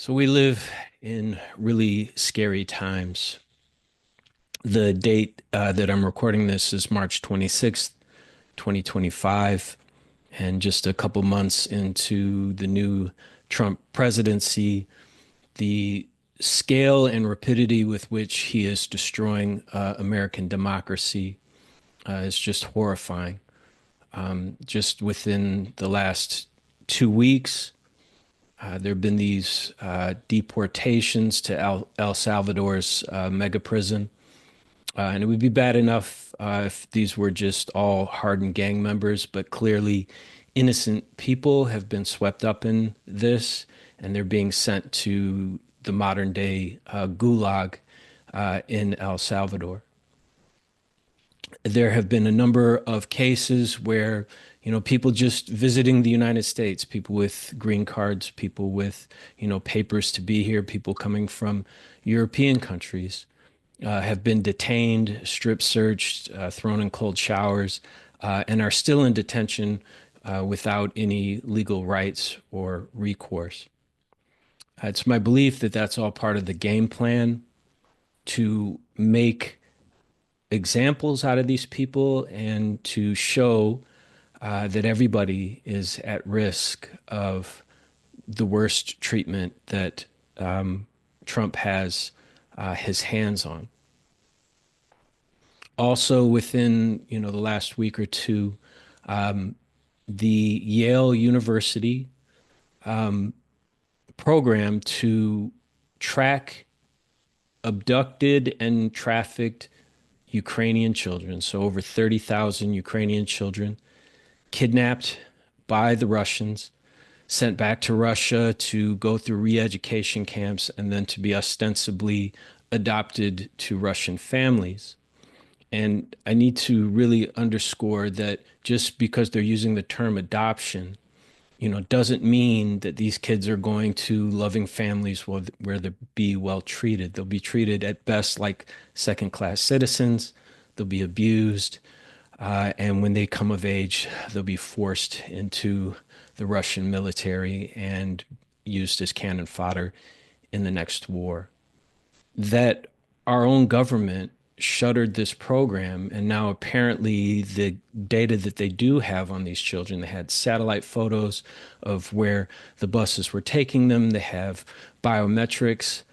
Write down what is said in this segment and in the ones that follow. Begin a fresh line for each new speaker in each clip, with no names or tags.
So we live in really scary times. The date that I'm recording this is March 26th, 2025, and just a couple months into the new Trump presidency, the scale and rapidity with which he is destroying American democracy is just horrifying. Just within the last 2 weeks, there have been these deportations to El Salvador's mega prison. And it would be bad enough if these were just all hardened gang members, but clearly innocent people have been swept up in this, and they're being sent to the modern day gulag in El Salvador. There have been a number of cases where, people just visiting the United States, people with green cards, people with, papers to be here, people coming from European countries, have been detained, strip searched, thrown in cold showers, and are still in detention without any legal rights or recourse. It's my belief that that's all part of the game plan to make examples out of these people and to show that everybody is at risk of the worst treatment that Trump has his hands on. Also, within the last week or two, the Yale University program to track abducted and trafficked Ukrainian children, so over 30,000 Ukrainian children kidnapped by the Russians, sent back to Russia to go through re-education camps and then to be ostensibly adopted to Russian families. And I need to really underscore that just because they're using the term adoption, doesn't mean that these kids are going to loving families where they'll be well treated. They'll be treated at best like second-class citizens. They'll be abused. And when they come of age, they'll be forced into the Russian military and used as cannon fodder in the next war. That our own government shuttered this program, and now apparently the data that they do have on these children, they had satellite photos of where the buses were taking them, they have biometrics.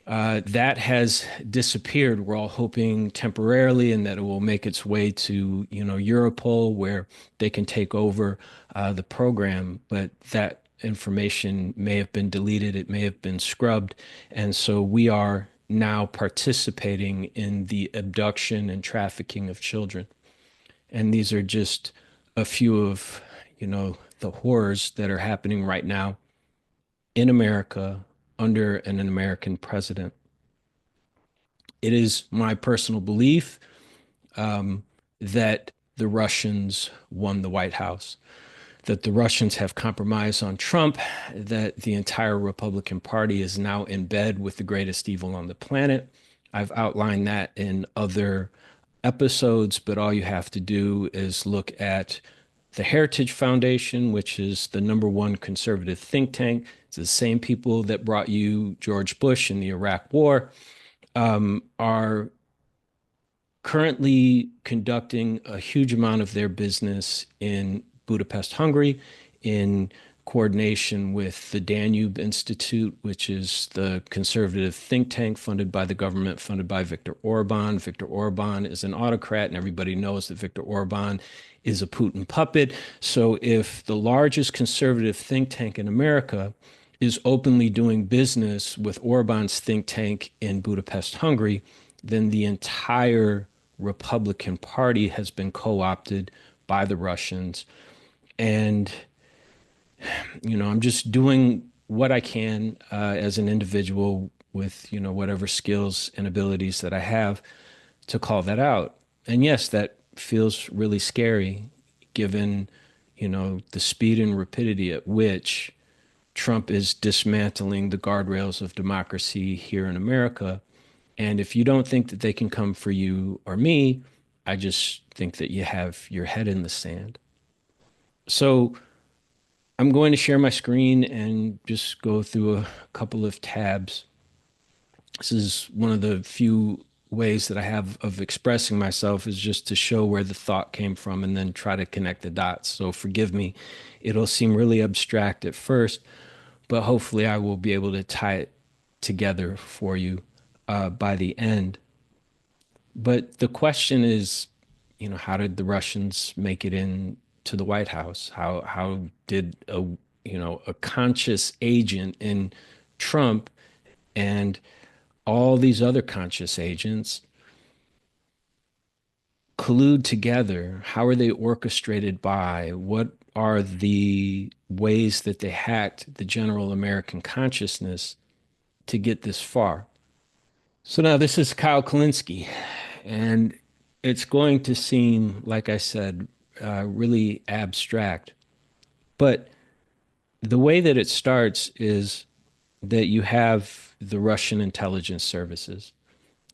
That has disappeared. We're all hoping temporarily, and that it will make its way to, Europol, where they can take over the program. But that information may have been deleted, it may have been scrubbed, and so we are now participating in the abduction and trafficking of children. And these are just a few of, the horrors that are happening right now in America under an American president. It is my personal belief that the Russians won the White House, that the Russians have compromised on Trump, that the entire Republican Party is now in bed with the greatest evil on the planet. I've outlined that in other episodes, but all you have to do is look at the Heritage Foundation, which is the number one conservative think tank. It's the same people that brought you George Bush in the Iraq War, are currently conducting a huge amount of their business in Budapest, Hungary, in coordination with the Danube Institute, which is the conservative think tank funded by the government, funded by Viktor Orban. Viktor Orban is an autocrat, and everybody knows that Viktor Orban is a Putin puppet. So if the largest conservative think tank in America is openly doing business with Orban's think tank in Budapest, Hungary, then the entire Republican Party has been co-opted by the Russians. And, I'm just doing what I can as an individual with, whatever skills and abilities that I have to call that out. And yes, that feels really scary given, the speed and rapidity at which Trump is dismantling the guardrails of democracy here in America. And if you don't think that they can come for you or me, I just think that you have your head in the sand. So I'm going to share my screen and just go through a couple of tabs. This is one of the few ways that I have of expressing myself is just to show where the thought came from and then try to connect the dots. So forgive me, it'll seem really abstract at first, but hopefully I will be able to tie it together for you by the end. But the question is, how did the Russians make it in to the White House? How did a conscious agent in Trump and all these other conscious agents collude together? How are they orchestrated by? What are the ways that they hacked the general American consciousness to get this far? So now this is Kyle Kalinske, and it's going to seem, like I said, really abstract. But the way that it starts is that you have the Russian intelligence services.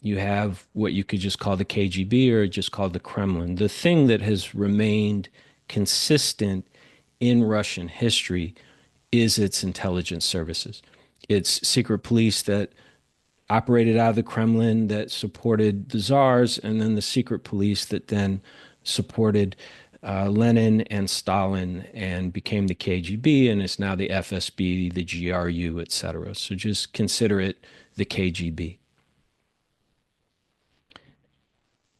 You have what you could just call the KGB or just call the Kremlin. The thing that has remained consistent in Russian history is its intelligence services. It's secret police that operated out of the Kremlin that supported the czars, and then the secret police that then supported Lenin and Stalin and became the KGB, and is now the FSB, the GRU, etc. So just consider it the KGB.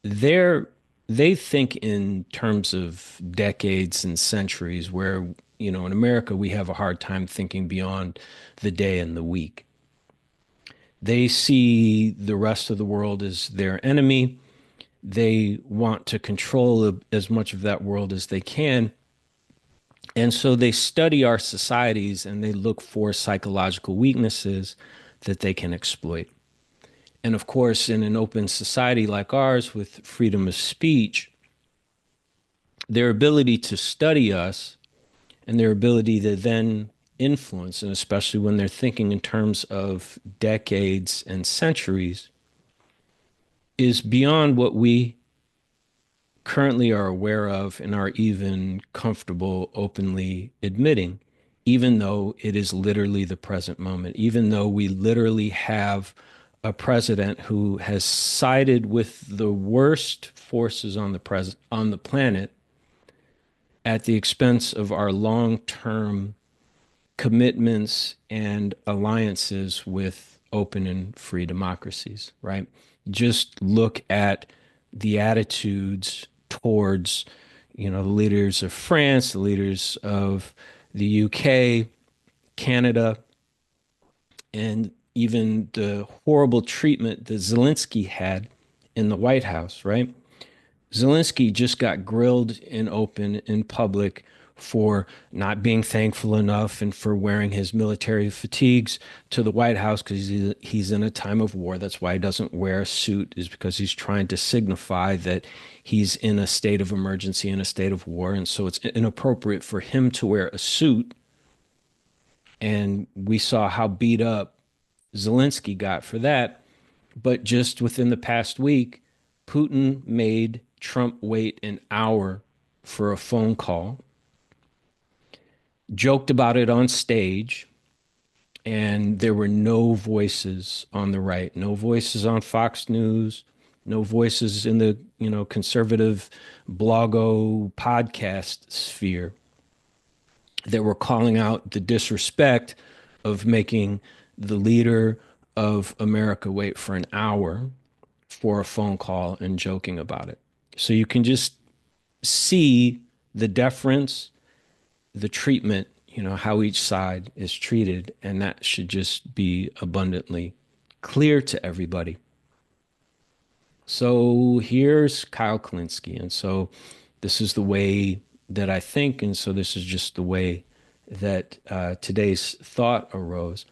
They're they think in terms of decades and centuries, where in America we have a hard time thinking beyond the day and the week. They see the rest of the world as their enemy. They want to control as much of that world as they can. And so they study our societies and they look for psychological weaknesses that they can exploit. And of course, in an open society like ours with freedom of speech, their ability to study us and their ability to then influence, and especially when they're thinking in terms of decades and centuries, is beyond what we currently are aware of and are even comfortable openly admitting, even though it is literally the present moment, even though we literally have a president who has sided with the worst forces on the planet at the expense of our long-term commitments and alliances with open and free democracies, right? Just look at the attitudes towards, the leaders of France, the leaders of the UK, Canada, and even the horrible treatment that Zelensky had in the White House, right? Zelensky just got grilled in open in public for not being thankful enough and for wearing his military fatigues to the White House because he's in a time of war. That's why he doesn't wear a suit, is because he's trying to signify that he's in a state of emergency, in a state of war. And so it's inappropriate for him to wear a suit. And we saw how beat up Zelensky got for that. But just within the past week, Putin made Trump wait an hour for a phone call, joked about it on stage, and there were no voices on the right, no voices on Fox News, no voices in the, conservative blogo podcast sphere that were calling out the disrespect of making the leader of America wait for an hour for a phone call and joking about it. So you can just see the deference, the treatment, how each side is treated, and that should just be abundantly clear to everybody. So here's Kyle Kalinske, and so this is the way that I think, and so this is just the way that today's thought arose.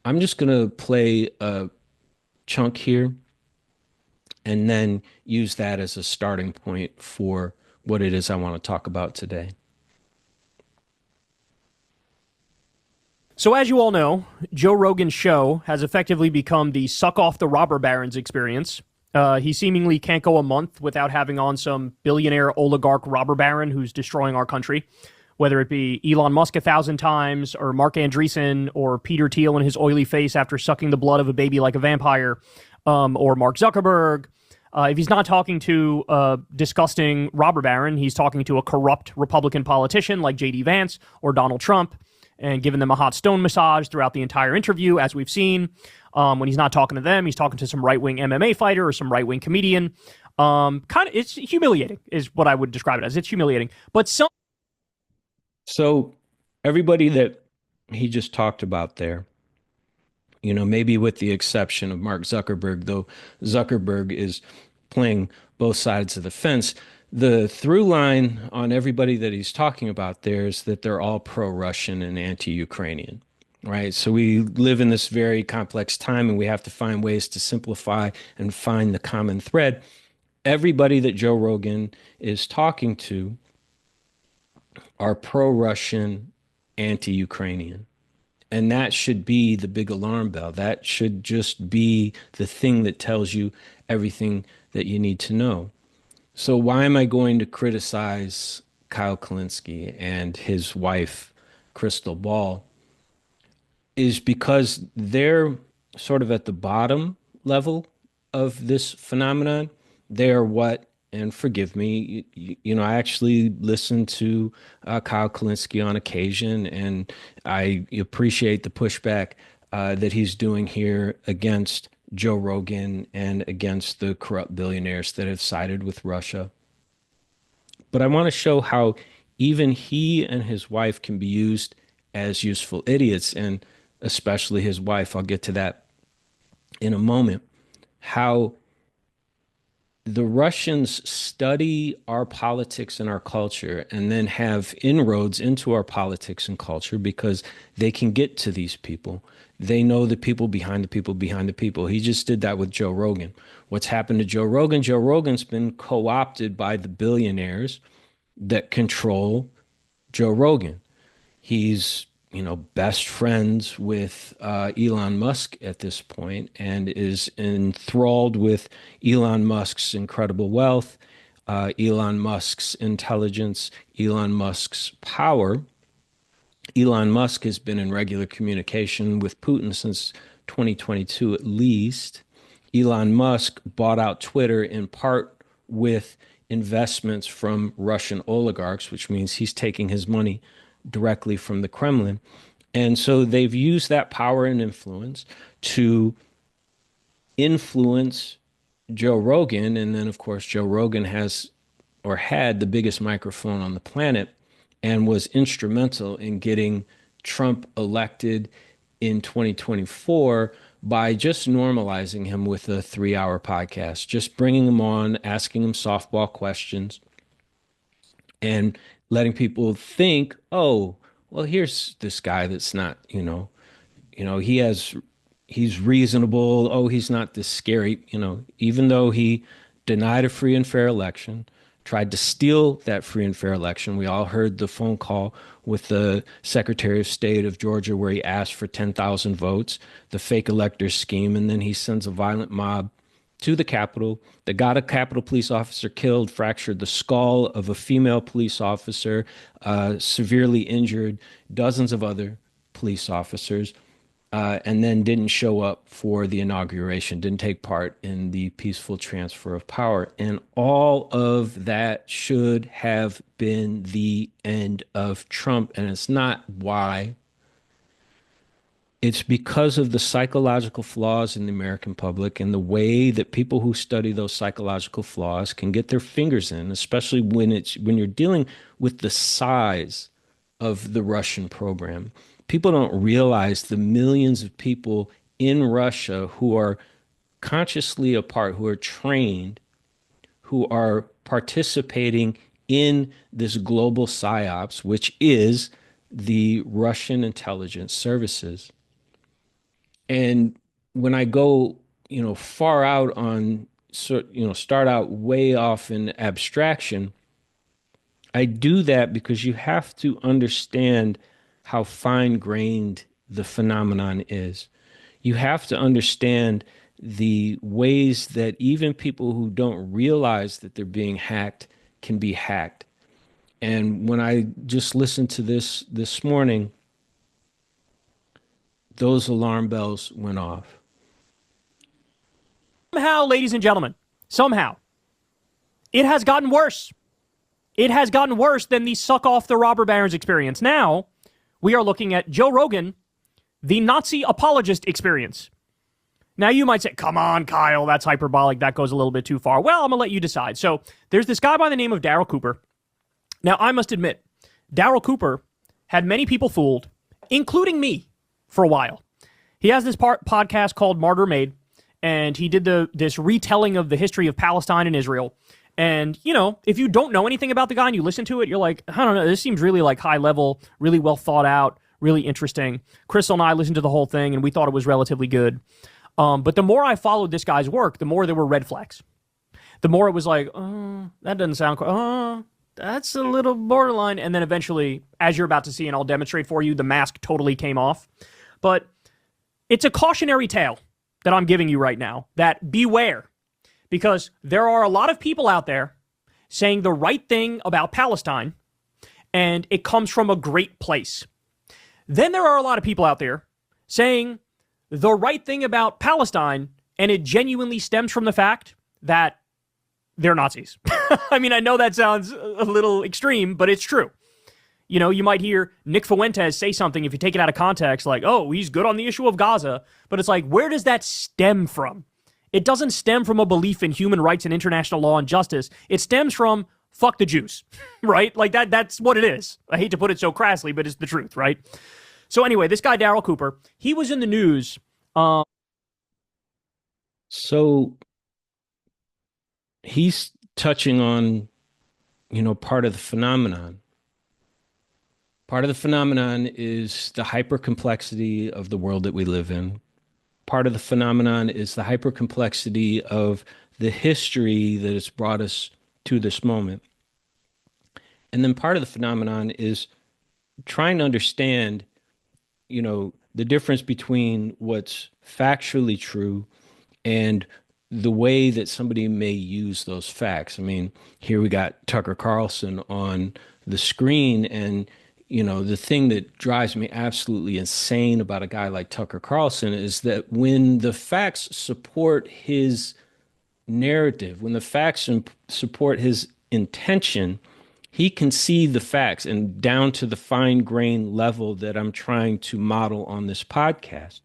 I'm just going to play a chunk here and then use that as a starting point for what it is I want to talk about today.
So as you all know, Joe Rogan's show has effectively become the suck off the robber barons experience. He seemingly can't go a month without having on some billionaire oligarch robber baron who's destroying our country. whether it be Elon Musk 1,000 times, or Mark Andreessen, or Peter Thiel in his oily face after sucking the blood of a baby like a vampire, or Mark Zuckerberg. If he's not talking to a disgusting robber baron, he's talking to a corrupt Republican politician like J.D. Vance or Donald Trump, and giving them a hot stone massage throughout the entire interview, as we've seen. When he's not talking to them, he's talking to some right-wing MMA fighter or some right-wing comedian. It's humiliating, is what I would describe it as. It's humiliating. But some
So everybody that he just talked about there, maybe with the exception of Mark Zuckerberg, though Zuckerberg is playing both sides of the fence. The through line on everybody that he's talking about there is that they're all pro-Russian and anti-Ukrainian, right? So we live in this very complex time and we have to find ways to simplify and find the common thread. Everybody that Joe Rogan is talking to are pro-Russian, anti-Ukrainian. And that should be the big alarm bell. That should just be the thing that tells you everything that you need to know. So why am I going to criticize Kyle Kalinske and his wife, Crystal Ball? Is because they're sort of at the bottom level of this phenomenon. They're what, and forgive me, I actually listen to Kyle Kalinske on occasion, and I appreciate the pushback that he's doing here against Joe Rogan and against the corrupt billionaires that have sided with Russia. But I want to show how even he and his wife can be used as useful idiots, and especially his wife. I'll get to that in a moment. How the Russians study our politics and our culture and then have inroads into our politics and culture because they can get to these people. They know the people behind the people behind the people. He just did that with Joe Rogan. What's happened to Joe Rogan? Joe Rogan's been co-opted by the billionaires that control Joe Rogan. He's, best friends with Elon Musk at this point and is enthralled with Elon Musk's incredible wealth, Elon Musk's intelligence, Elon Musk's power. Elon Musk has been in regular communication with Putin since 2022 at least. Elon Musk bought out Twitter in part with investments from Russian oligarchs, which means he's taking his money directly from the Kremlin. And so they've used that power and influence to influence Joe Rogan. And then, of course, Joe Rogan has or had the biggest microphone on the planet and was instrumental in getting Trump elected in 2024 by just normalizing him with a 3 hour podcast, just bringing him on, asking him softball questions, and letting people think, oh, well, here's this guy that's not, he's reasonable. Oh, he's not this scary, even though he denied a free and fair election, tried to steal that free and fair election. We all heard the phone call with the Secretary of State of Georgia where he asked for 10,000 votes, the fake elector scheme, and then he sends a violent mob to the Capitol that got a Capitol police officer killed, fractured the skull of a female police officer, severely injured dozens of other police officers, and then didn't show up for the inauguration, didn't take part in the peaceful transfer of power. And all of that should have been the end of Trump. And it's not why. It's because of the psychological flaws in the American public and the way that people who study those psychological flaws can get their fingers in, especially when you're dealing with the size of the Russian program. People don't realize the millions of people in Russia who are consciously apart, who are trained, who are participating in this global psyops, which is the Russian intelligence services. And when I go, far out on, start out way off in abstraction, I do that because you have to understand how fine-grained the phenomenon is. You have to understand the ways that even people who don't realize that they're being hacked can be hacked. And when I just listened to this morning, those alarm bells went off.
Somehow, ladies and gentlemen, somehow, it has gotten worse. It has gotten worse than the suck off the robber barons experience. Now, we are looking at Joe Rogan, the Nazi apologist experience. Now, you might say, come on, Kyle, that's hyperbolic. That goes a little bit too far. Well, I'm going to let you decide. So, there's this guy by the name of Daryl Cooper. Now, I must admit, Daryl Cooper had many people fooled, including me, for a while. He has this podcast called Martyr Made, and he did this retelling of the history of Palestine and Israel. And, you know, if you don't know anything about the guy and you listen to it, you're like, I don't know, this seems really like high level, really well thought out, really interesting. Crystal and I listened to the whole thing, and we thought it was relatively good. But the more I followed this guy's work, the more there were red flags. The more it was like, oh, that doesn't sound quite, oh, that's a little borderline. And then eventually, as you're about to see, and I'll demonstrate for you, the mask totally came off. But it's a cautionary tale that I'm giving you right now, that beware, because there are a lot of people out there saying the right thing about Palestine, and it comes from a great place. Then there are a lot of people out there saying the right thing about Palestine, and it genuinely stems from the fact that they're Nazis. I mean, I know that sounds a little extreme, but it's true. You know, you might hear Nick Fuentes say something, if you take it out of context, like, oh, he's good on the issue of Gaza. But it's like, where does that stem from? It doesn't stem from a belief in human rights and international law and justice. It stems from fuck the Jews, right? Like that's what it is. I hate to put it so crassly, but it's the truth, right? So anyway, this guy, Daryl Cooper, he was in the news.
So he's touching on, part of the phenomenon. Part of the phenomenon is the hypercomplexity of the world that we live in. Part of the phenomenon is the hypercomplexity of the history that has brought us to this moment. And then part of the phenomenon is trying to understand, the difference between what's factually true and the way that somebody may use those facts. I mean, here we got Tucker Carlson on the screen, and the thing that drives me absolutely insane about a guy like Tucker Carlson is that when the facts support his narrative, when the facts support his intention, he can see the facts and down to the fine grain level that I'm trying to model on this podcast.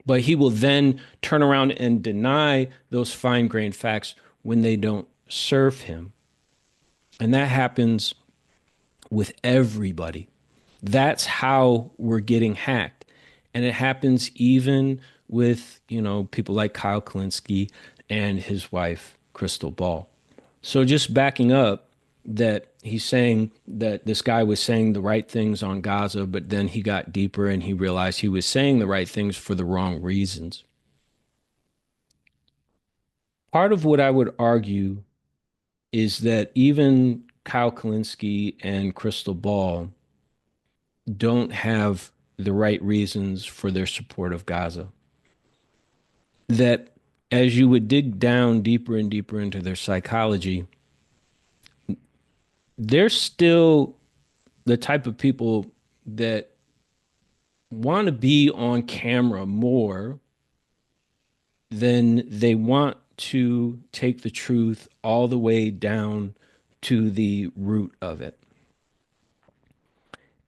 But he will then turn around and deny those fine grained facts when they don't serve him. And that happens with everybody. That's how we're getting hacked. And it happens even with, people like Kyle Kalinske and his wife, Crystal Ball. So just backing up, that he's saying that this guy was saying the right things on Gaza, but then he got deeper and he realized he was saying the right things for the wrong reasons. Part of what I would argue is that even Kyle Kalinske and Crystal Ball don't have the right reasons for their support of Gaza. That as you would dig down deeper and deeper into their psychology, they're still the type of people that want to be on camera more than they want to take the truth all the way down to the root of it.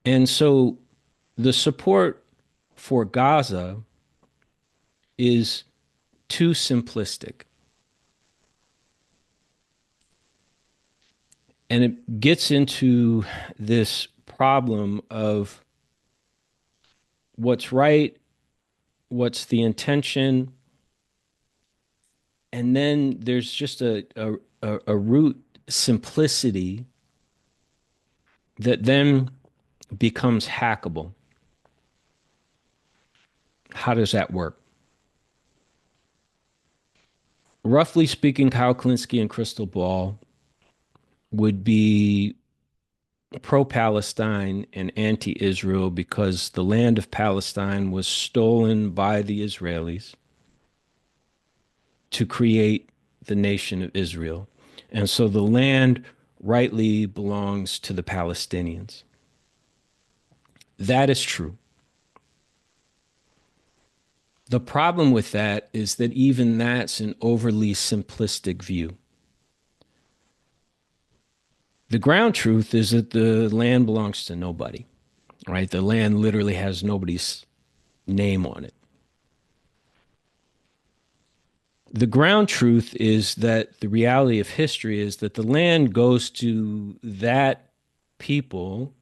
And so the support for Gaza is too simplistic. And it gets into this problem of what's right, what's the intention, and then there's just a root simplicity that then becomes hackable. How does that work? Roughly speaking, Kyle Kalinske and Crystal Ball would be pro-Palestine and anti-Israel because the land of Palestine was stolen by the Israelis to create the nation of Israel. And so the land rightly belongs to the Palestinians. That is true. The problem with that is that even that's an overly simplistic view. The ground truth is that the land belongs to nobody, right? The land literally has nobody's name on it. The ground truth is that the reality of history is that the land goes to that people,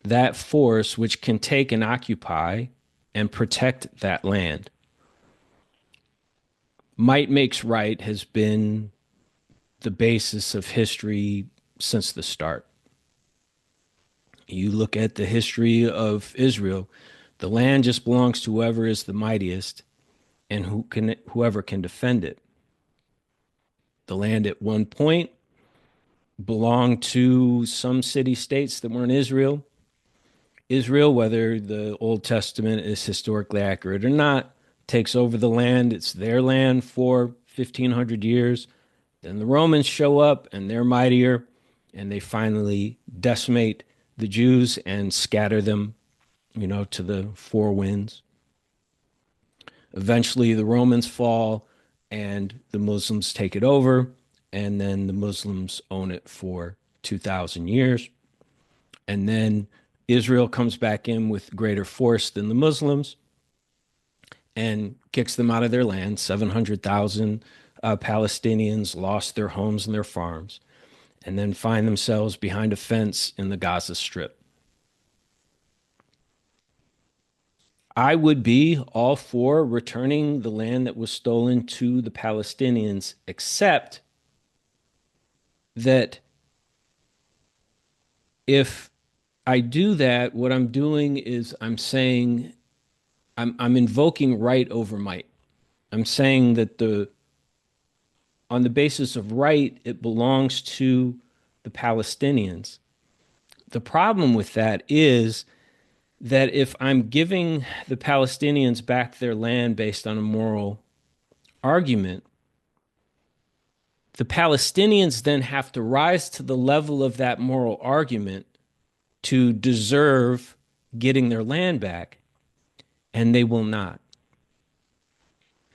that force which can take and occupy and protect that land. Might makes right has been the basis of history since the start. You look at the history of Israel, the land just belongs to whoever is the mightiest and whoever can defend it. The land at one point belonged to some city states that weren't Israel. Israel, whether the Old Testament is historically accurate or not, takes over the land. It's their land for 1,500 years. Then the Romans show up and they're mightier and they finally decimate the Jews and scatter them, to the four winds. Eventually, the Romans fall and the Muslims take it over, and then the Muslims own it for 2,000 years. And then Israel comes back in with greater force than the Muslims and kicks them out of their land. 700,000 Palestinians lost their homes and their farms, and then find themselves behind a fence in the Gaza Strip. I would be all for returning the land that was stolen to the Palestinians, except that if I do that, what I'm doing is I'm saying I'm invoking right over might. I'm saying that on the basis of right, it belongs to the Palestinians. The problem with that is that if I'm giving the Palestinians back their land based on a moral argument, the Palestinians then have to rise to the level of that moral argument to deserve getting their land back, and they will not.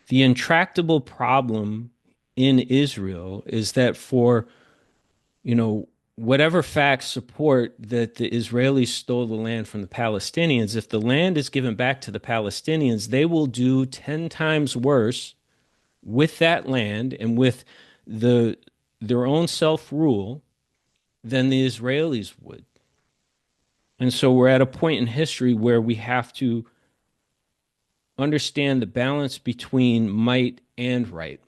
The intractable problem in Israel is that for, whatever facts support that the Israelis stole the land from the Palestinians, if the land is given back to the Palestinians, they will do 10 times worse with that land and with the their own self-rule than the Israelis would. And so we're at a point in history where we have to understand the balance between might and right.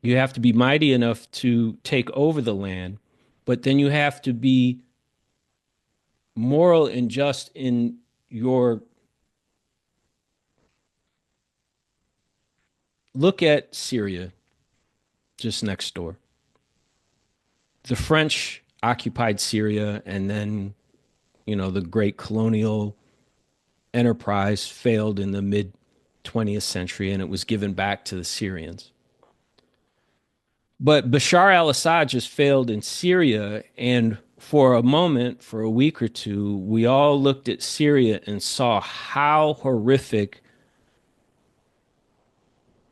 You have to be mighty enough to take over the land, but then you have to be moral and just in your look at Syria just next door. The French occupied Syria, and then, the great colonial enterprise failed in the mid 20th century and it was given back to the Syrians. But Bashar al Assad just failed in Syria. And for a moment, for a week or two, we all looked at Syria and saw how horrific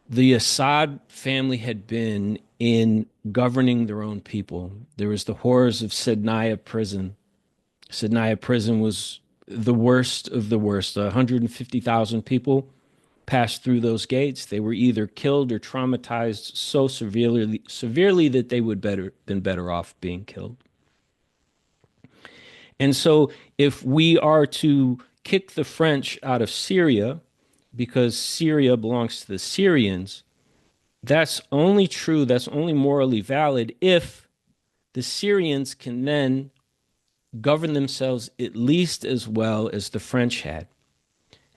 the Assad family had been in governing their own people. There was the horrors of Sednaya prison. Sednaya prison was the worst of the worst. 150,000 people passed through those gates. They were either killed or traumatized so severely that they would been better off being killed. And so if we are to kick the French out of Syria because Syria belongs to the Syrians, that's only true, that's only morally valid if the Syrians can then govern themselves at least as well as the French had.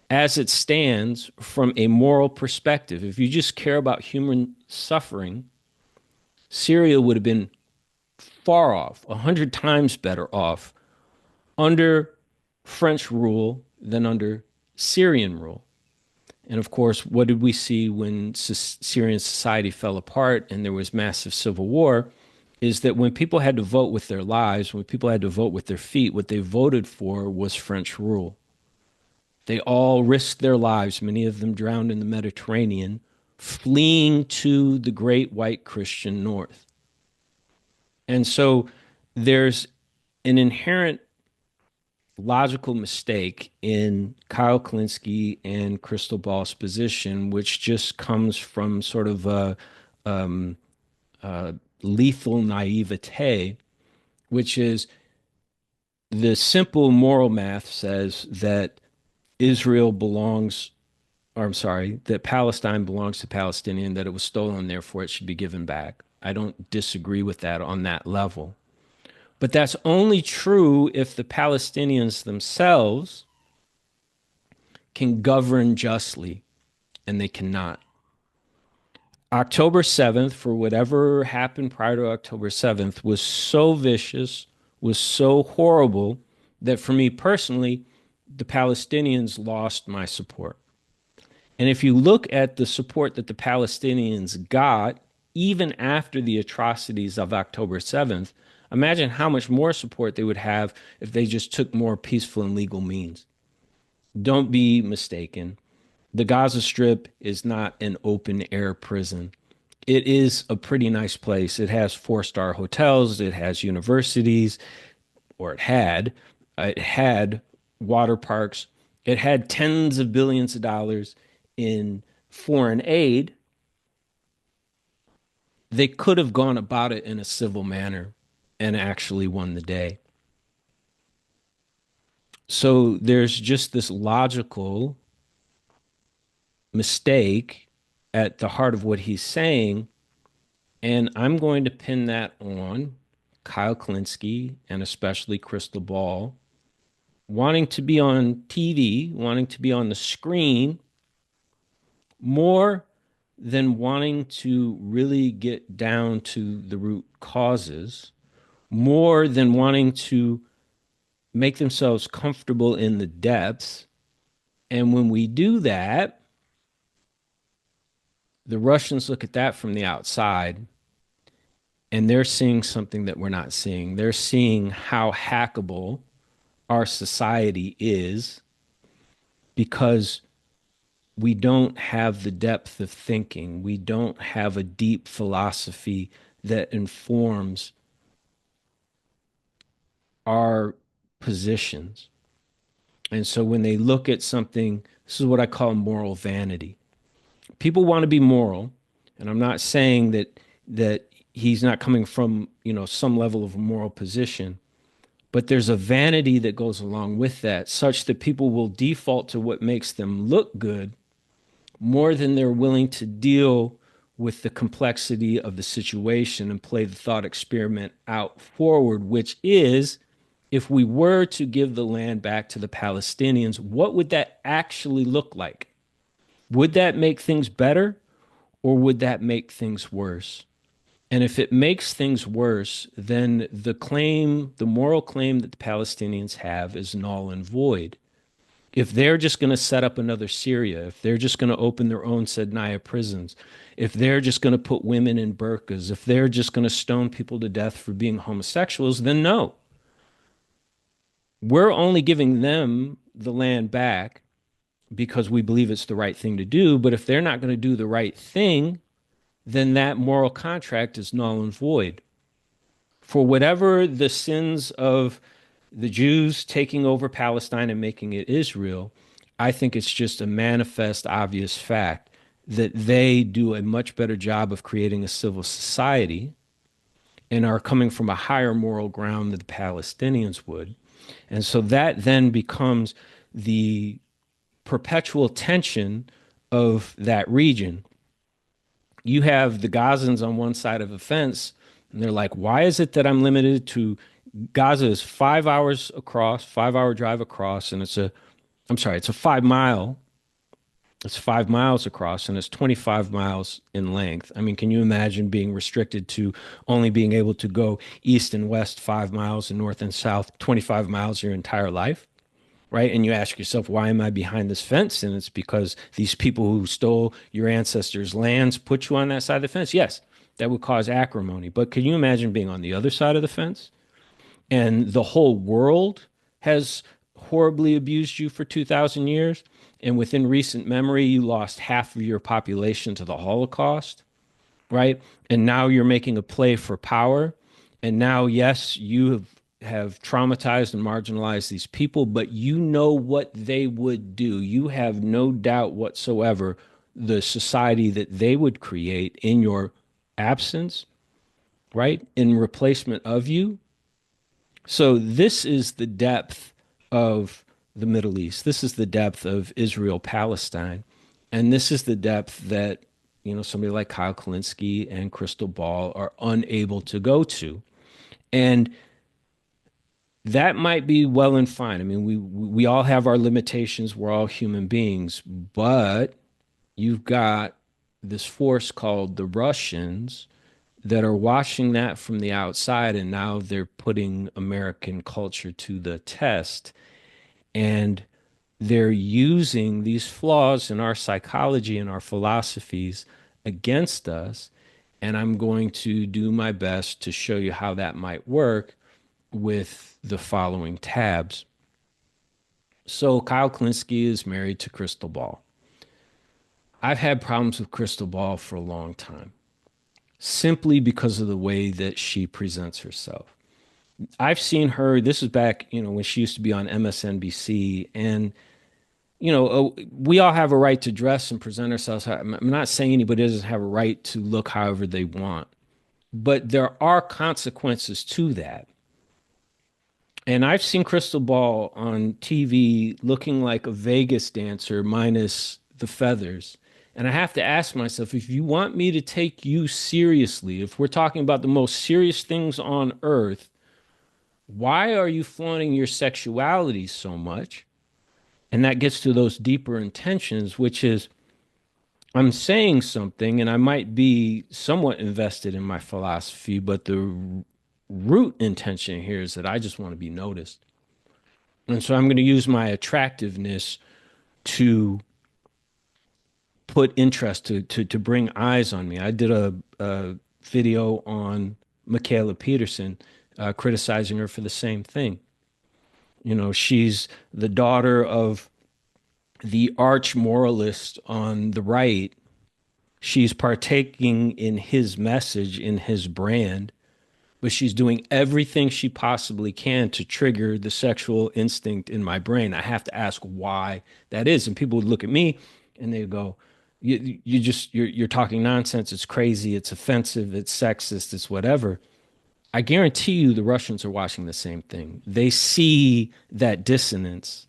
As it stands from a moral perspective, if you just care about human suffering, Syria would have been far off, 100 times better off under French rule than under Syrian rule. And of course, what did we see when Syrian society fell apart and there was massive civil war? is that when people had to vote with their lives, when people had to vote with their feet, what they voted for was French rule. They all risked their lives, many of them drowned in the Mediterranean, fleeing to the great white Christian North. And so there's an inherent logical mistake in Kyle Kalinske and Crystal Ball's position, which just comes from sort of um, a lethal naivete, which is the simple moral math says that Israel belongs, or I'm sorry, that Palestine belongs to Palestinian, that it was stolen, therefore it should be given back. I don't disagree with that on that level. But that's only true if the Palestinians themselves can govern justly, and they cannot. October 7th, for whatever happened prior to October 7th, was so vicious, was so horrible that for me personally, the Palestinians lost my support. And if you look at the support that the Palestinians got, even after the atrocities of October 7th, imagine how much more support they would have if they just took more peaceful and legal means. Don't be mistaken. The Gaza Strip is not an open air prison. It is a pretty nice place. It has four-star hotels, it has universities, or it had water parks, it had tens of billions of dollars in foreign aid. They could have gone about it in a civil manner and actually won the day. So there's just this logical mistake at the heart of what he's saying. And I'm going to pin that on Kyle Kalinske and especially Crystal Ball wanting to be on TV, wanting to be on the screen more than wanting to really get down to the root causes, more than wanting to make themselves comfortable in the depths. And when we do that, the Russians look at that from the outside and they're seeing something that we're not seeing. They're seeing how hackable our society is because we don't have the depth of thinking. We don't have a deep philosophy that informs our positions. And so when they look at something, this is what I call moral vanity. People want to be moral, and I'm not saying that he's not coming from, some level of a moral position, but there's a vanity that goes along with that, such that people will default to what makes them look good more than they're willing to deal with the complexity of the situation and play the thought experiment out forward, which is if we were to give the land back to the Palestinians, what would that actually look like? Would that make things better or would that make things worse? And if it makes things worse, then the moral claim that the Palestinians have is null and void. If they're just going to set up another Syria, if they're just going to open their own Sednaya prisons, if they're just going to put women in burqas, if they're just going to stone people to death for being homosexuals, then no. We're only giving them the land back because we believe it's the right thing to do. But if they're not going to do the right thing, then that moral contract is null and void. For whatever the sins of the Jews taking over Palestine and making it Israel, I think it's just a manifest, obvious fact that they do a much better job of creating a civil society and are coming from a higher moral ground than the Palestinians would. And so that then becomes the perpetual tension of that region. You have the Gazans on one side of the fence, and they're like, why is it that I'm limited to Gaza is 5 hours across, 5 hour drive across, and I'm sorry, it's 5 miles across and it's 25 miles in length. I mean, can you imagine being restricted to only being able to go east and west 5 miles and north and south 25 miles your entire life? Right. And you ask yourself, why am I behind this fence? And it's because these people who stole your ancestors' lands put you on that side of the fence. Yes, that would cause acrimony. But can you imagine being on the other side of the fence and the whole world has horribly abused you for 2,000 years? And within recent memory, you lost half of your population to the Holocaust, right? And now you're making a play for power. And now, yes, have traumatized and marginalized these people, but you know what they would do. You have no doubt whatsoever the society that they would create in your absence, right? In replacement of you. So this is the depth of the Middle East. This is the depth of Israel Palestine. And this is the depth that, somebody like Kyle Kalinske and Crystal Ball are unable to go to. And that might be well and fine. I mean, we all have our limitations. We're all human beings, but you've got this force called the Russians that are watching that from the outside, and now they're putting American culture to the test. And they're using these flaws in our psychology and our philosophies against us. And I'm going to do my best to show you how that might work with the following tabs. So, Kyle Kalinske is married to Crystal Ball. I've had problems with Crystal Ball for a long time, simply because of the way that she presents herself. I've seen her, this is back, when she used to be on MSNBC, and we all have a right to dress and present ourselves. I'm not saying anybody doesn't have a right to look however they want, but there are consequences to that. And I've seen Crystal Ball on TV looking like a Vegas dancer minus the feathers. And I have to ask myself, if you want me to take you seriously, if we're talking about the most serious things on earth, why are you flaunting your sexuality so much? And that gets to those deeper intentions, which is I'm saying something and I might be somewhat invested in my philosophy, but the root intention here is that I just want to be noticed. And so I'm going to use my attractiveness to put interest, to bring eyes on me. I did a video on Michaela Peterson, criticizing her for the same thing. She's the daughter of the arch moralist on the right. She's partaking in his message, in his brand, but she's doing everything she possibly can to trigger the sexual instinct in my brain. I have to ask why that is. And people would look at me and they go, you're talking nonsense. It's crazy. It's offensive. It's sexist. It's whatever. I guarantee you the Russians are watching the same thing. They see that dissonance.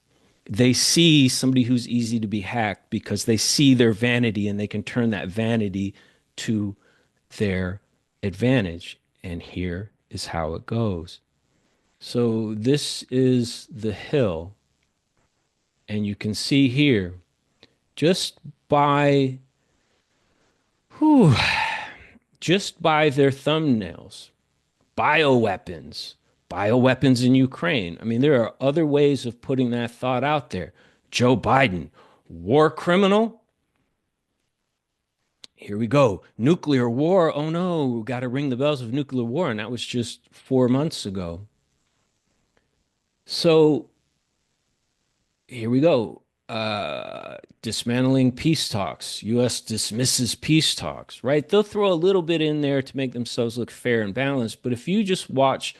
They see somebody who's easy to be hacked because they see their vanity and they can turn that vanity to their advantage. And here is how it goes. So this is the hill. And you can see here, just by whew, just by their thumbnails, bioweapons, bioweapons in Ukraine. I mean, there are other ways of putting that thought out there. Joe Biden, war criminal. Here we go. Nuclear war. Oh no, we got to ring the bells of nuclear war. And that was just 4 months ago. So here we go. Dismantling peace talks. U.S. dismisses peace talks, right? They'll throw a little bit in there to make themselves look fair and balanced. But if you just watch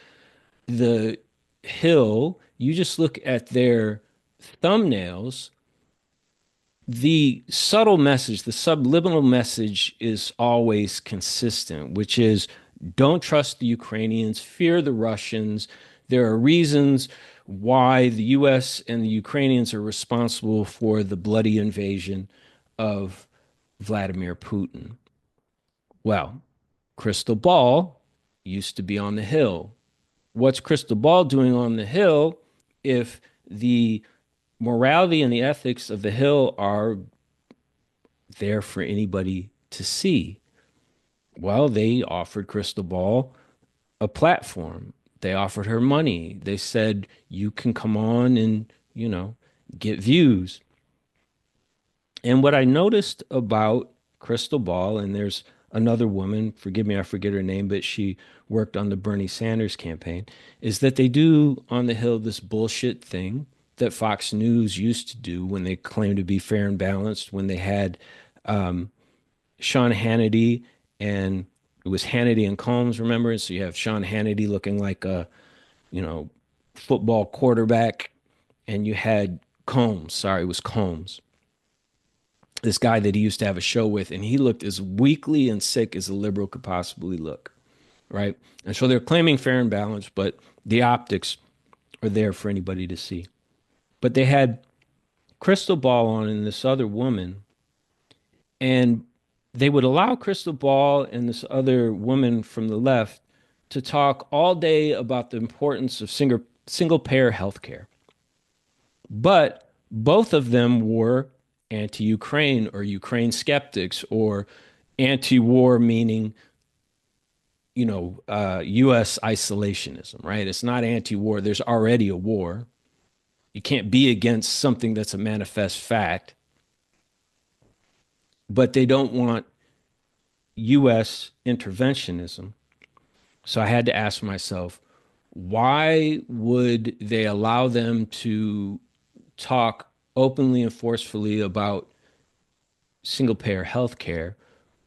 the Hill, you just look at their thumbnails, the subtle message, the subliminal message is always consistent, which is don't trust the Ukrainians, fear the Russians. There are reasons why the US and the Ukrainians are responsible for the bloody invasion of Vladimir Putin. Well, Crystal Ball used to be on the Hill. What's Crystal Ball doing on the Hill if the morality and the ethics of the Hill are there for anybody to see? Well, they offered Crystal Ball a platform. They offered her money. They said, you can come on and, get views. And what I noticed about Crystal Ball, and there's another woman, forgive me, I forget her name, but she worked on the Bernie Sanders campaign, is that they do on the Hill this bullshit thing that Fox News used to do when they claimed to be fair and balanced, when they had Sean Hannity and it was Hannity and Combs, remember? So you have Sean Hannity looking like a, you know, football quarterback, and you had Combs, sorry, it was Combs, this guy that he used to have a show with, and he looked as weakly and sick as a liberal could possibly look, right? And so they're claiming fair and balanced, but the optics are there for anybody to see. But they had Crystal Ball on and this other woman, and they would allow Crystal Ball and this other woman from the left to talk all day about the importance of single payer healthcare. But both of them were anti Ukraine or Ukraine skeptics or anti war, meaning, U.S. isolationism, right? It's not anti war. There's already a war. You can't be against something that's a manifest fact, but they don't want U.S. interventionism. So I had to ask myself, why would they allow them to talk openly and forcefully about single payer health care,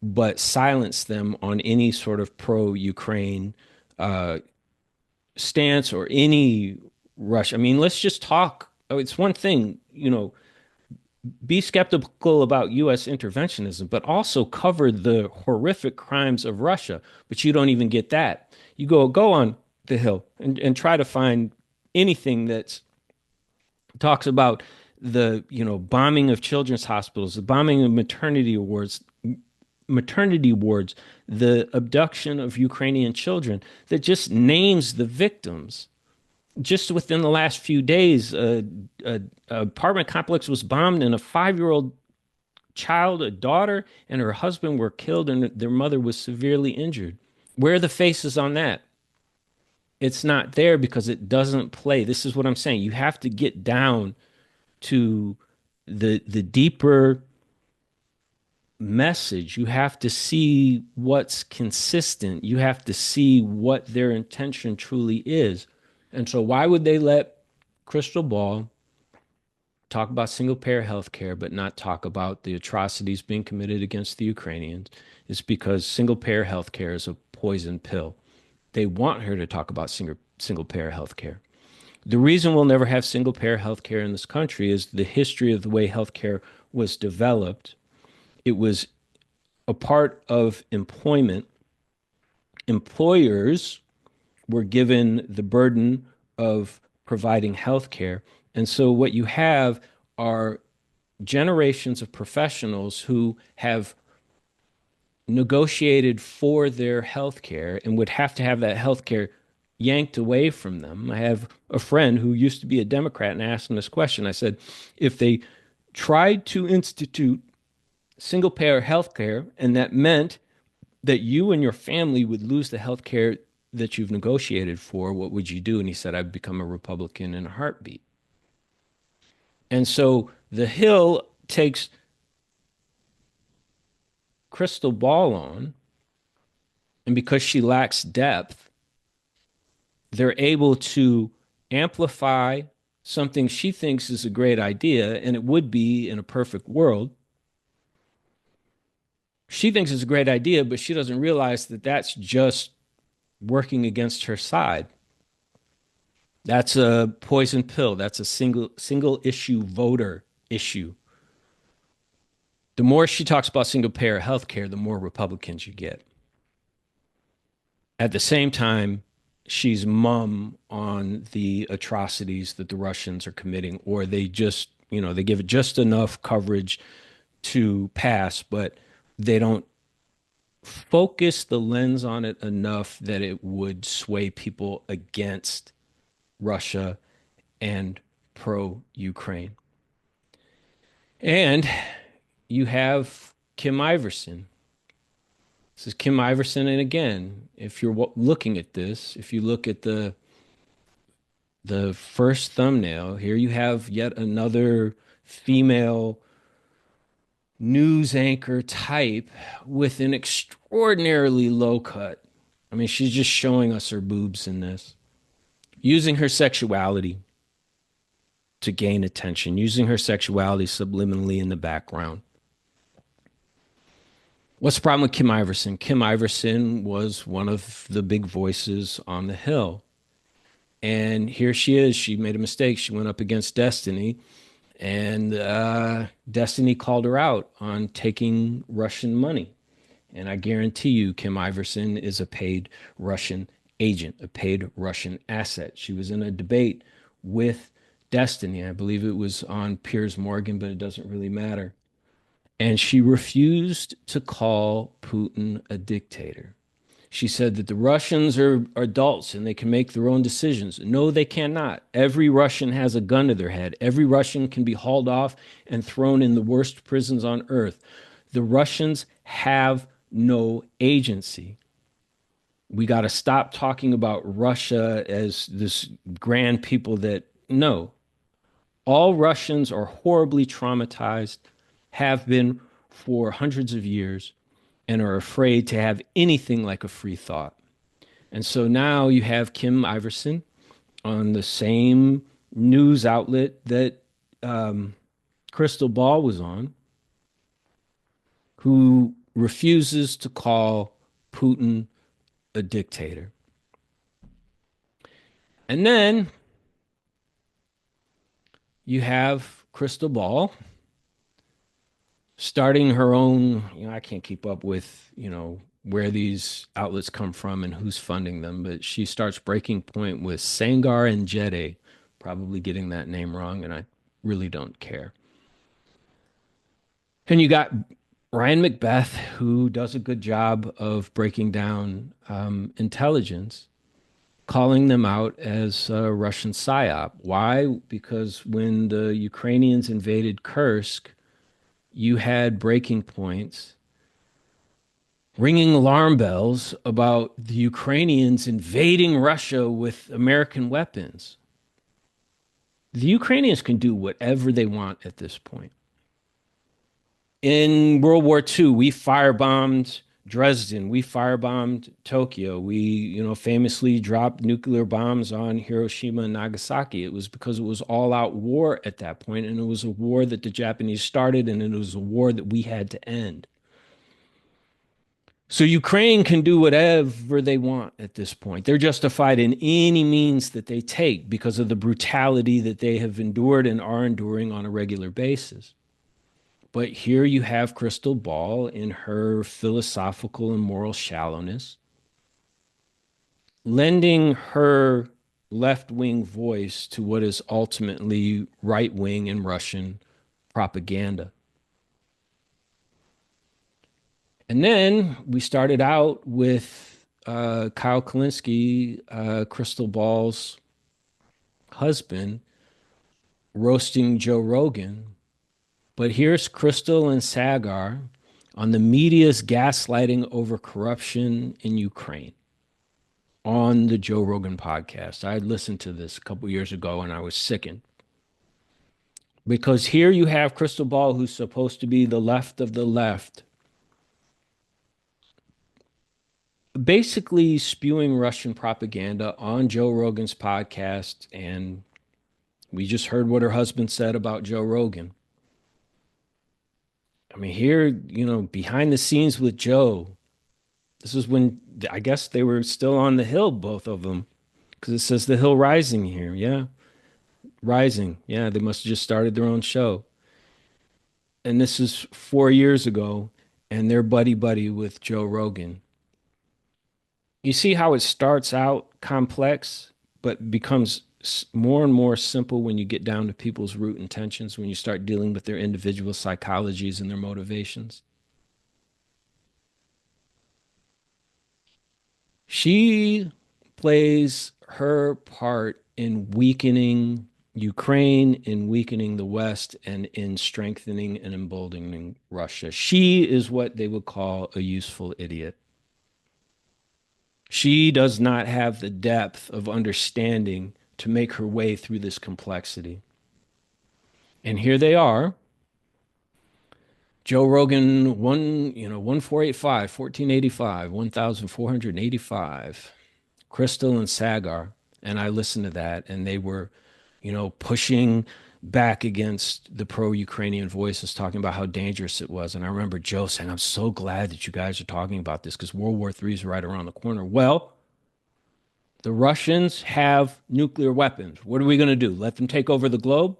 but silence them on any sort of pro Ukraine uh, stance or any rush? I mean, let's just talk. Oh, it's one thing, be skeptical about U.S. interventionism, but also cover the horrific crimes of Russia. But you don't even get that. You go on the Hill and try to find anything that talks about the bombing of children's hospitals, the bombing of maternity wards, the abduction of Ukrainian children, that just names the victims. Just within the last few days, a apartment complex was bombed, and a 5-year-old child, a daughter, and her husband were killed, and their mother was severely injured. Where are the faces on that? It's not there because it doesn't play. This is what I'm saying. You have to get down to the deeper message. You have to see what's consistent. You have to see what their intention truly is. And so why would they let Crystal Ball talk about single payer health care but not talk about the atrocities being committed against the Ukrainians? It's because single payer health care is a poison pill. They want her to talk about single payer health care. The reason we'll never have single payer health care in this country is the history of the way healthcare was developed. It was a part of employment. Employers were given the burden of providing health care. And so what you have are generations of professionals who have negotiated for their health care and would have to have that health care yanked away from them. I have a friend who used to be a Democrat, and I asked him this question. I said, if they tried to institute single payer health care and that meant that you and your family would lose the health care that you've negotiated for, what would you do? And he said, I'd become a Republican in a heartbeat. And so the Hill takes Crystal Ball on, and because she lacks depth, they're able to amplify something she thinks is a great idea, and it would be in a perfect world. She thinks it's a great idea, but she doesn't realize that that's just working against her side. That's a poison pill. That's a single issue voter issue. The more she talks about single payer health care, the more Republicans you get. At the same time, she's mum on the atrocities that the Russians are committing, or they just, they give it just enough coverage to pass, but they don't focus the lens on it enough that it would sway people against Russia and pro Ukraine. And you have Kim Iverson. This is Kim Iverson. And again, if you're looking at this, if you look at the first thumbnail, here you have yet another female news anchor type with an extraordinarily low cut. I mean, she's just showing us her boobs in this, using her sexuality to gain attention, using her sexuality subliminally in the background. What's the problem with Kim Iverson? Kim Iverson was one of the big voices on the Hill. And here she is. She made a mistake. She went up against Destiny, and Destiny called her out on taking Russian money. And I guarantee you, Kim Iverson is a paid Russian agent, a paid Russian asset. She was in a debate with Destiny. I believe it was on Piers Morgan, but it doesn't really matter. And she refused to call Putin a dictator. She said that the Russians are adults and they can make their own decisions. No, they cannot. Every Russian has a gun to their head. Every Russian can be hauled off and thrown in the worst prisons on earth. The Russians have no agency. We got to stop talking about Russia as this grand people that, no, all Russians are horribly traumatized, have been for hundreds of years, and are afraid to have anything like a free thought. And so now you have Kim Iverson on the same news outlet that Crystal Ball was on, who refuses to call Putin a dictator. And then you have Crystal Ball starting her own, I can't keep up with, where these outlets come from and who's funding them, but she starts Breaking Point with Sangar and Jede, probably getting that name wrong, and I really don't care. And you got Ryan Macbeth, who does a good job of breaking down intelligence, calling them out as Russian psyop. Why? Because when the Ukrainians invaded Kursk, you had breaking points ringing alarm bells about the Ukrainians invading Russia with American weapons. The Ukrainians can do whatever they want at this point. In World War II, we firebombed Dresden, we firebombed Tokyo. We, famously dropped nuclear bombs on Hiroshima and Nagasaki. It was because it was all out war at that point, and it was a war that the Japanese started, and it was a war that we had to end. So Ukraine can do whatever they want at this point. They're justified in any means that they take because of the brutality that they have endured and are enduring on a regular basis. But here you have Crystal Ball in her philosophical and moral shallowness, lending her left wing voice to what is ultimately right wing and Russian propaganda. And then we started out with Kyle Kalinske, Crystal Ball's husband, roasting Joe Rogan. But here's Crystal and Sagar on the media's gaslighting over corruption in Ukraine on the Joe Rogan podcast. I listened to this a couple years ago and I was sickened. Because here you have Crystal Ball, who's supposed to be the left of the left, basically spewing Russian propaganda on Joe Rogan's podcast. And we just heard what her husband said about Joe Rogan. I mean, here, behind the scenes with Joe, this is when I guess they were still on the hill, both of them, because it says the hill rising here. Yeah, rising. Yeah, they must have just started their own show. And this is 4 years ago, and they're buddy buddy with Joe Rogan. You see how it starts out complex, but becomes more and more simple when you get down to people's root intentions, when you start dealing with their individual psychologies and their motivations. She plays her part in weakening Ukraine, in weakening the West, and in strengthening and emboldening Russia. She is what they would call a useful idiot. She does not have the depth of understanding to make her way through this complexity. And here they are Joe Rogan, 1485, 1485, 1485. Crystal and Sagar. And I listened to that, and they were, pushing back against the pro-Ukrainian voices, talking about how dangerous it was. And I remember Joe saying, I'm so glad that you guys are talking about this because World War III is right around the corner. Well, the Russians have nuclear weapons. What are we going to do? Let them take over the globe?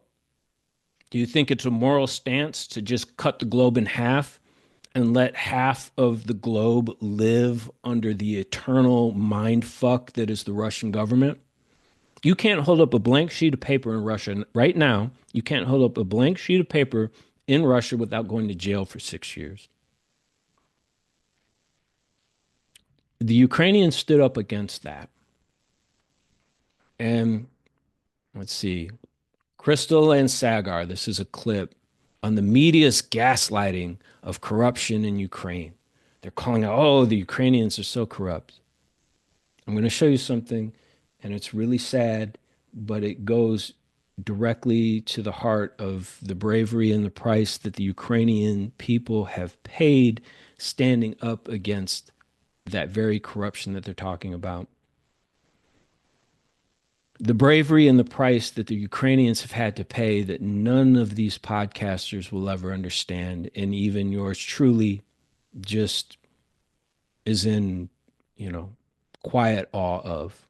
Do you think it's a moral stance to just cut the globe in half and let half of the globe live under the eternal mind fuck that is the Russian government? You can't hold up a blank sheet of paper in Russia right now. You can't hold up a blank sheet of paper in Russia without going to jail for 6 years. The Ukrainians stood up against that. And let's see, Crystal and Sagar, this is a clip on the media's gaslighting of corruption in Ukraine. They're calling out, oh, the Ukrainians are so corrupt. I'm going to show you something, and it's really sad, but it goes directly to the heart of the bravery and the price that the Ukrainian people have paid standing up against that very corruption that they're talking about. The bravery and the price that the Ukrainians have had to pay that none of these podcasters will ever understand, and even yours truly just is in, you know, quiet awe of.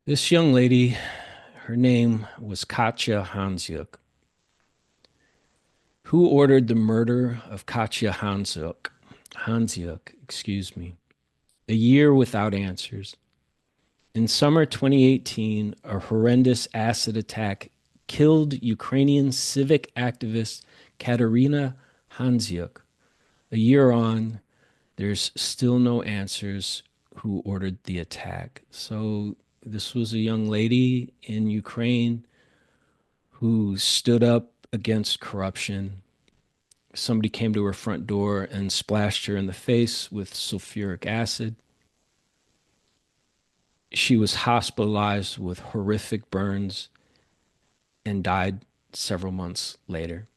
This young lady, her name was Katya Hanzyuk. Who ordered the murder of Katya Hanzyuk? Hanzyuk, excuse me. A year without answers. In summer 2018, a horrendous acid attack killed Ukrainian civic activist Katerina Hanzyuk. A year on, there's still no answers who ordered the attack. So this was a young lady in Ukraine who stood up against corruption. Somebody came to her front door and splashed her in the face with sulfuric acid. She was hospitalized with horrific burns and died several months later.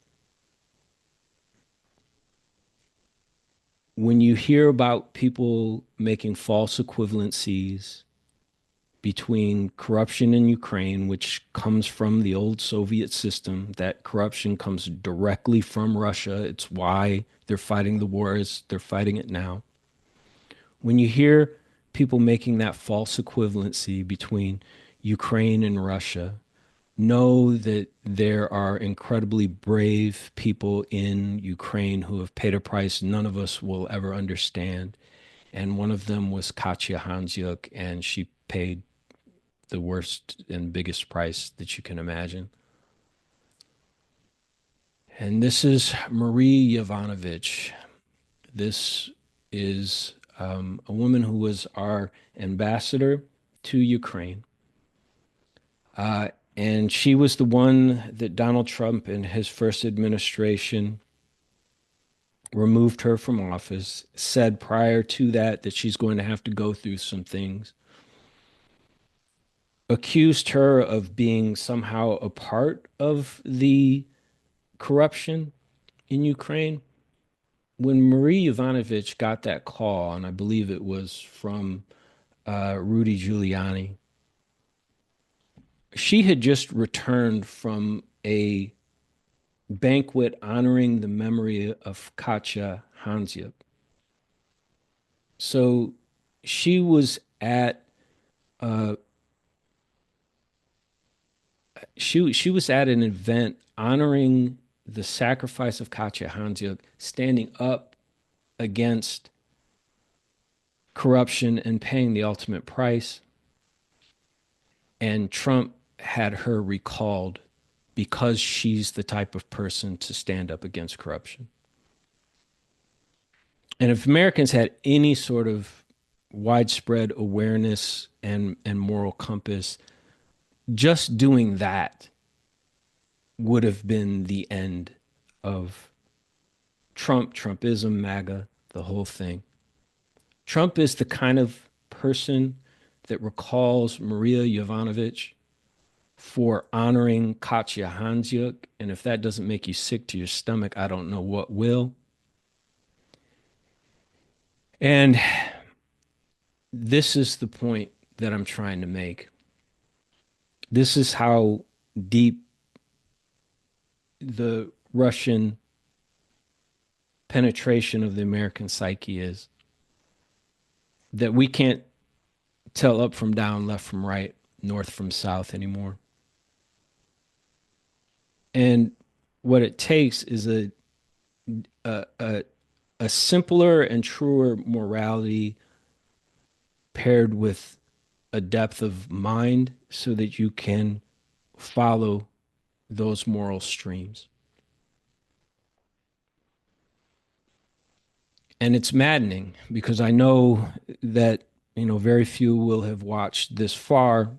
When you hear about people making false equivalencies between corruption in Ukraine, which comes from the old Soviet system, that corruption comes directly from Russia. It's why they're fighting the wars, they're fighting it now. When you hear people making that false equivalency between Ukraine and Russia, know that there are incredibly brave people in Ukraine who have paid a price none of us will ever understand. And one of them was Katya Hanzyuk, and she paid the worst and biggest price that you can imagine. And this is Marie Yovanovitch. This is a woman who was our ambassador to Ukraine. And she was the one that Donald Trump in his first administration removed her from office, said prior to that that she's going to have to go through some things, accused her of being somehow a part of the corruption in Ukraine. When Marie Yovanovitch got that call, and I believe it was from Rudy Giuliani, she had just returned from a banquet honoring the memory of Katya Hanzyuk. So she was at uh, she was at an event honoring the sacrifice of Katya Hanzyuk, standing up against corruption and paying the ultimate price. And Trump had her recalled because she's the type of person to stand up against corruption. And if Americans had any sort of widespread awareness and moral compass, just doing that would have been the end of Trump, Trumpism, MAGA, the whole thing. Trump is the kind of person that recalls Maria Yovanovitch for honoring Katya Hanzyuk. And if that doesn't make you sick to your stomach, I don't know what will. And this is the point that I'm trying to make. This is how deep the Russian penetration of the American psyche is, that we can't tell up from down, left from right, north from south anymore. And what it takes is a, a, a simpler and truer morality paired with a depth of mind so that you can follow those moral streams. And it's maddening because I know that, very few will have watched this far,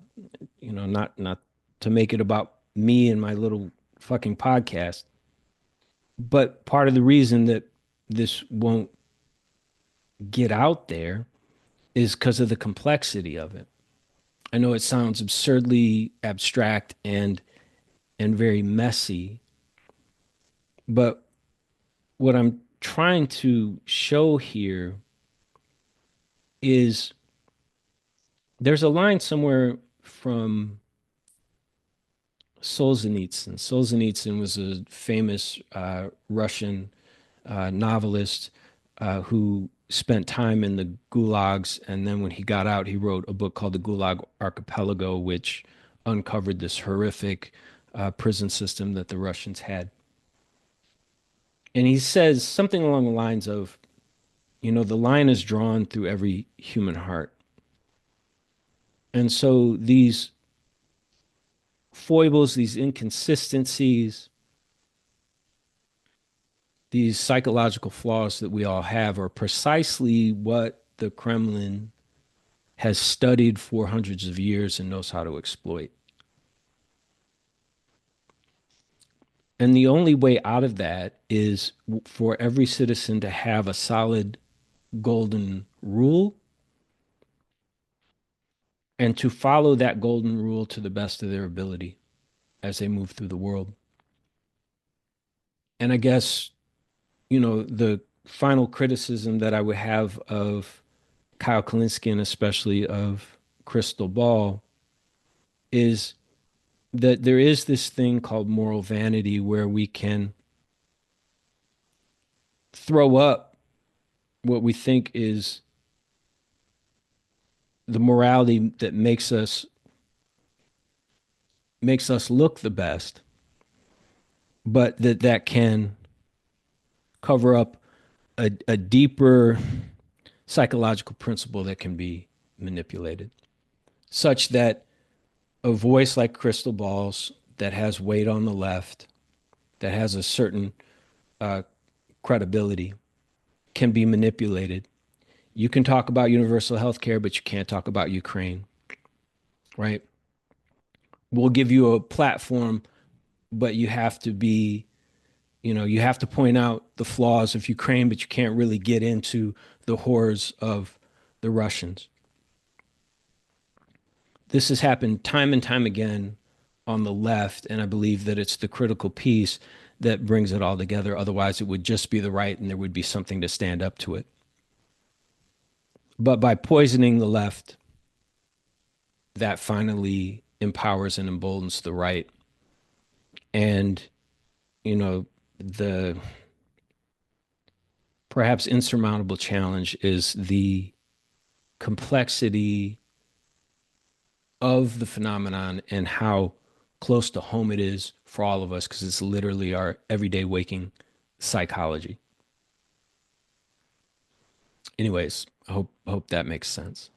not to make it about me and my little fucking podcast, but part of the reason that this won't get out there is because of the complexity of it. I know it sounds absurdly abstract and very messy, but what I'm trying to show here is there's a line somewhere from Solzhenitsyn. Solzhenitsyn was a famous Russian novelist who spent time in the gulags. And then when he got out, he wrote a book called The Gulag Archipelago, which uncovered this horrific prison system that the Russians had. And he says something along the lines of, the line is drawn through every human heart. And so these foibles, these inconsistencies, these psychological flaws that we all have are precisely what the Kremlin has studied for hundreds of years and knows how to exploit. And the only way out of that is for every citizen to have a solid golden rule and to follow that golden rule to the best of their ability as they move through the world. And I guess, the final criticism that I would have of Kyle Kalinske and especially of Crystal Ball is that there is this thing called moral vanity where we can throw up what we think is the morality that makes us look the best, but that can cover up a deeper psychological principle that can be manipulated, such that a voice like Crystal Ball's that has weight on the left, that has a certain uh, credibility, can be manipulated. You can talk about universal health care, but you can't talk about Ukraine, right? We'll give you a platform, but you have to point out the flaws of Ukraine, but you can't really get into the horrors of the Russians. This has happened time and time again on the left, and I believe that it's the critical piece that brings it all together. Otherwise, it would just be the right, and there would be something to stand up to it. But by poisoning the left, that finally empowers and emboldens the right. And, the perhaps insurmountable challenge is the complexity of the phenomenon and how close to home it is for all of us because it's literally our everyday waking psychology. Anyways, I hope that makes sense.